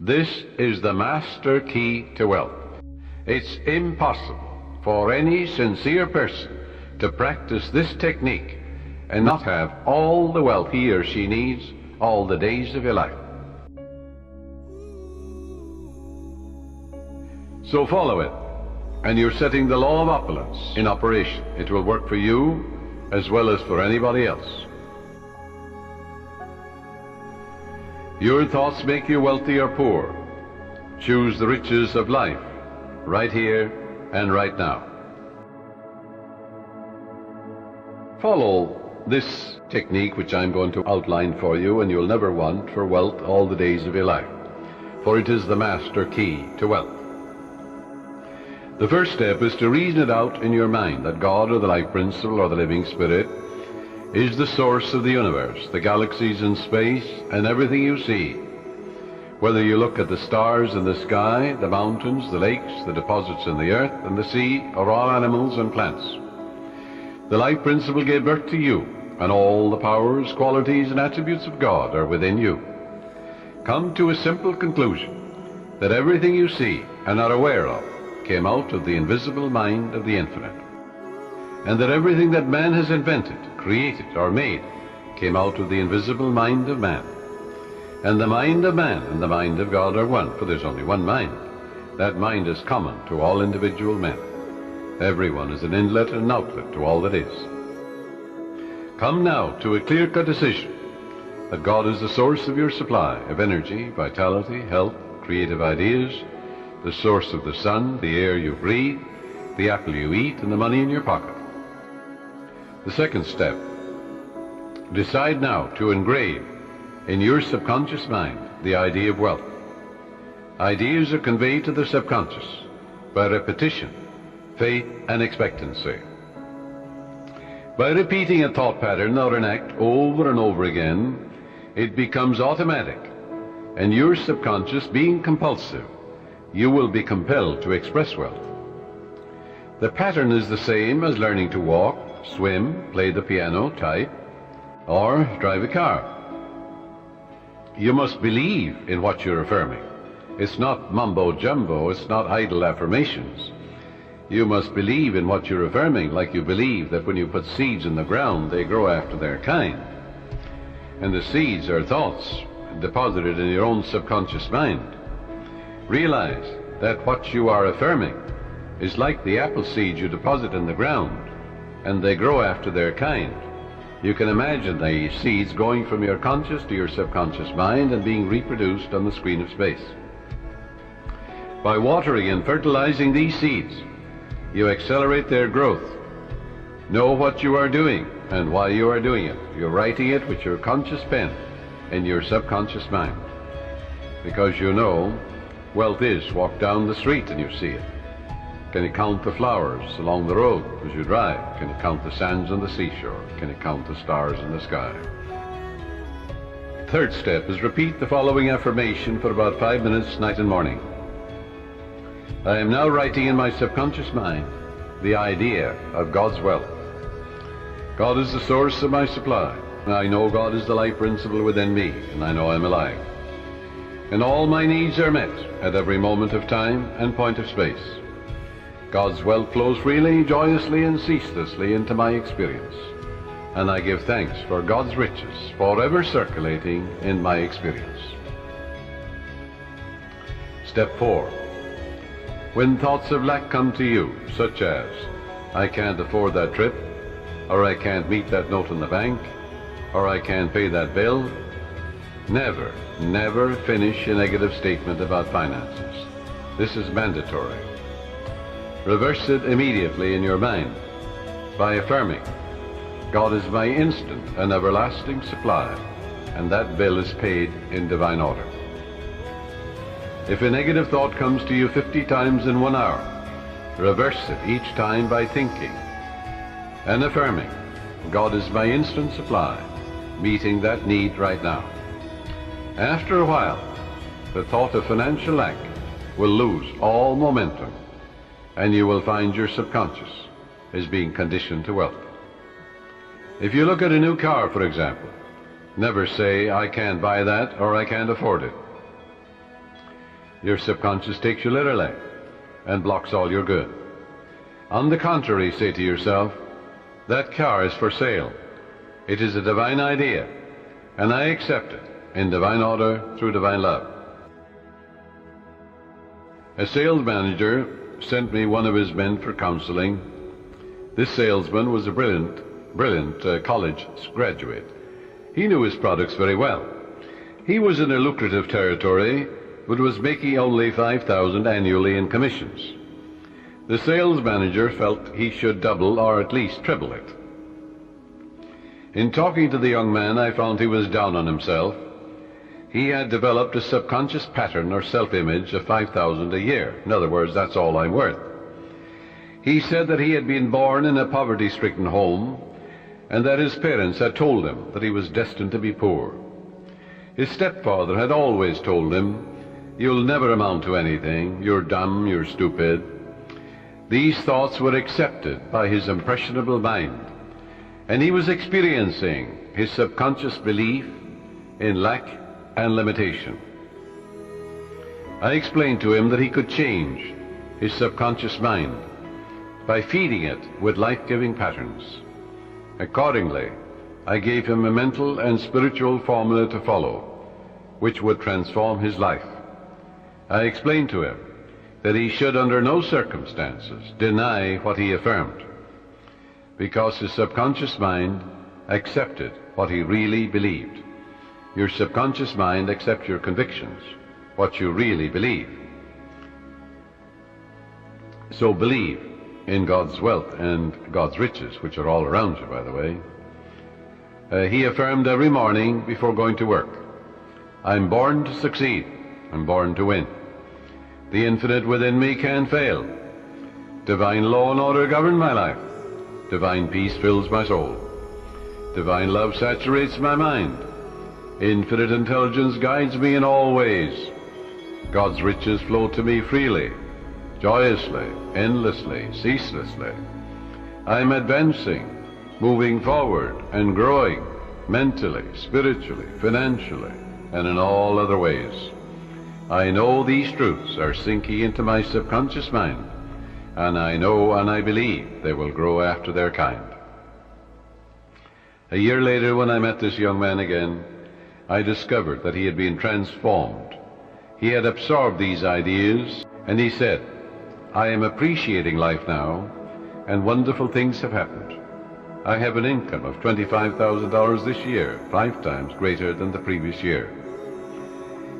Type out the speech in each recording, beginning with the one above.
This is the master key to wealth. It's impossible for any sincere person to practice this technique and not have all the wealth he or she needs all the days of your life. So follow it, and you're setting the law of opulence in operation. It will work for you as well as for anybody else. Your thoughts make you wealthy or poor. Choose the riches of life right here and right now. Follow this technique which I'm going to outline for you, and you'll never want for wealth all the days of your life, for it is the master key to wealth. The first step is to reason it out in your mind that God, or the life principle, or the living spirit, is the source of the universe, the galaxies in space, and everything you see. Whether you look at the stars in the sky, the mountains, the lakes, the deposits in the earth and the sea, or all animals and plants. The life principle gave birth to you, and all the powers, qualities, and attributes of God are within you. Come to a simple conclusion that everything you see and are aware of came out of the invisible mind of the infinite, and that everything that man has invented, created, or made came out of the invisible mind of man. And the mind of man and the mind of God are one, for there's only one mind. That mind is common to all individual men. Everyone is an inlet and an outlet to all that is. Come now to a clear-cut decision that God is the source of your supply of energy, vitality, health, creative ideas, the source of the sun, the air you breathe, the apple you eat, and the money in your pocket. The second step, decide now to engrave in your subconscious mind the idea of wealth. Ideas are conveyed to the subconscious by repetition, faith, and expectancy. By repeating a thought pattern or an act over and over again, it becomes automatic, and your subconscious being compulsive, you will be compelled to express wealth. The pattern is the same as learning to walk, swim, play the piano, type, or drive a car. You must believe in what you're affirming. It's not mumbo-jumbo, it's not idle affirmations. You must believe in what you're affirming, like you believe that when you put seeds in the ground, they grow after their kind. And the seeds are thoughts deposited in your own subconscious mind. Realize that what you are affirming is like the apple seeds you deposit in the ground, and they grow after their kind. You can imagine the seeds going from your conscious to your subconscious mind and being reproduced on the screen of space. By watering and fertilizing these seeds, you accelerate their growth. Know what you are doing and why you are doing it. You're writing it with your conscious pen in your subconscious mind. Because you know, wealth is walk down the street and you see it. Can you count the flowers along the road as you drive? Can you count the sands on the seashore? Can you count the stars in the sky? Third step is repeat the following affirmation for about 5 minutes, night and morning. I am now writing in my subconscious mind the idea of God's wealth. God is the source of my supply. I know God is the life principle within me, and I know I'm alive. And all my needs are met at every moment of time and point of space. God's wealth flows freely, joyously, and ceaselessly into my experience, and I give thanks for God's riches forever circulating in my experience. Step 4. When thoughts of lack come to you, such as, I can't afford that trip, or I can't meet that note in the bank, or I can't pay that bill, never, never finish a negative statement about finances. This is mandatory. Reverse it immediately in your mind by affirming, God is my instant and everlasting supply, and that bill is paid in divine order. If a negative thought comes to you 50 times in 1 hour, reverse it each time by thinking and affirming, God is my instant supply, meeting that need right now. After a while, the thought of financial lack will lose all momentum, and you will find your subconscious is being conditioned to wealth. If you look at a new car, for example, never say, I can't buy that or I can't afford it. Your subconscious takes you literally and blocks all your good. On the contrary, say to yourself, that car is for sale. It is a divine idea, and I accept it in divine order through divine love. A sales manager sent me one of his men for counseling. This salesman was a brilliant college graduate. He knew his products very well. He was in a lucrative territory, but was making only $5,000 annually in commissions. The sales manager felt he should double or at least triple it. In talking to the young man, I found he was down on himself. He had developed a subconscious pattern or self-image of $5,000 a year. In other words, that's all I'm worth. He said that he had been born in a poverty-stricken home and that his parents had told him that he was destined to be poor. His stepfather had always told him, "You'll never amount to anything, you're dumb, you're stupid." These thoughts were accepted by his impressionable mind, and he was experiencing his subconscious belief in lack and limitation. I explained to him that he could change his subconscious mind by feeding it with life-giving patterns. Accordingly, I gave him a mental and spiritual formula to follow, which would transform his life. I explained to him that he should under no circumstances deny what he affirmed, because his subconscious mind accepted what he really believed. Your subconscious mind accepts your convictions, what you really believe. So believe in God's wealth and God's riches, which are all around you, by the way. He affirmed every morning before going to work, "I'm born to succeed. I'm born to win. The infinite within me can't fail. Divine law and order govern my life. Divine peace fills my soul. Divine love saturates my mind. Infinite intelligence guides me in all ways. God's riches flow to me freely, joyously, endlessly, ceaselessly. I'm advancing, moving forward and growing mentally, spiritually, financially, and in all other ways. I know these truths are sinking into my subconscious mind, and I know and I believe they will grow after their kind." A year later, when I met this young man again, I discovered that he had been transformed. He had absorbed these ideas, and he said, "I am appreciating life now, and wonderful things have happened. I have an income of $25,000 this year, 5 times greater than the previous year."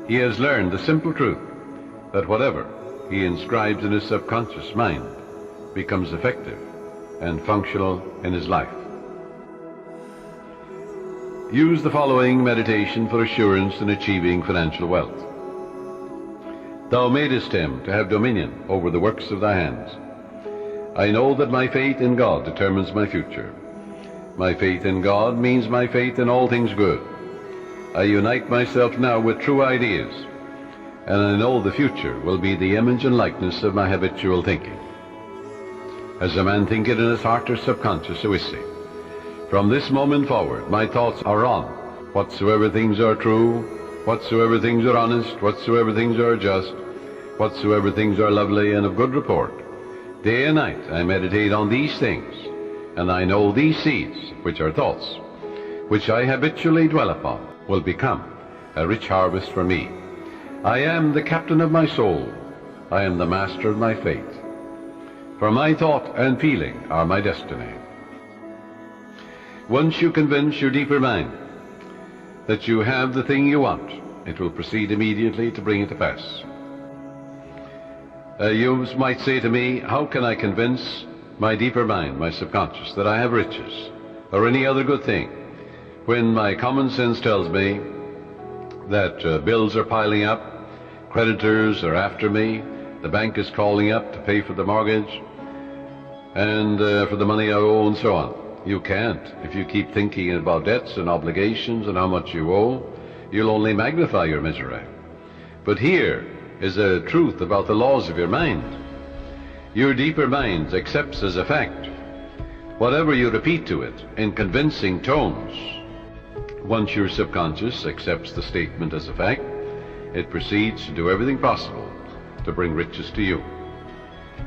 He has learned the simple truth that whatever he inscribes in his subconscious mind becomes effective and functional in his life. Use the following meditation for assurance in achieving financial wealth. Thou madest him to have dominion over the works of thy hands. I know that my faith in God determines my future. My faith in God means my faith in all things good. I unite myself now with true ideas, and I know the future will be the image and likeness of my habitual thinking. As a man thinketh in his heart or subconscious, so is he. From this moment forward, my thoughts are on whatsoever things are true, whatsoever things are honest, whatsoever things are just, whatsoever things are lovely and of good report. Day and night I meditate on these things, and I know these seeds, which are thoughts, which I habitually dwell upon, will become a rich harvest for me. I am the captain of my soul. I am the master of my fate. For my thought and feeling are my destiny. Once you convince your deeper mind that you have the thing you want, it will proceed immediately to bring it to pass. You might say to me, how can I convince my deeper mind, my subconscious, that I have riches or any other good thing, when my common sense tells me that bills are piling up, creditors are after me, the bank is calling up to pay for the mortgage and for the money I owe, and so on? You can't. If you keep thinking about debts and obligations and how much you owe, you'll only magnify your misery. But here is a truth about the laws of your mind. Your deeper mind accepts as a fact whatever you repeat to it in convincing tones. Once your subconscious accepts the statement as a fact, it proceeds to do everything possible to bring riches to you.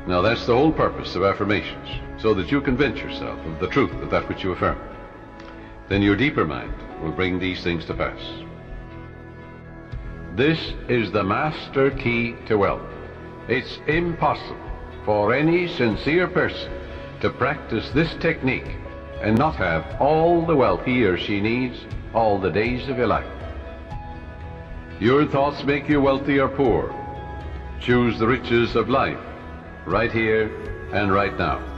Now that's the whole purpose of affirmations, so that you convince yourself of the truth of that which you affirm. Then your deeper mind will bring these things to pass. This is the master key to wealth. It's impossible for any sincere person to practice this technique and not have all the wealth he or she needs all the days of your life. Your thoughts make you wealthy or poor. Choose the riches of life right here and right now.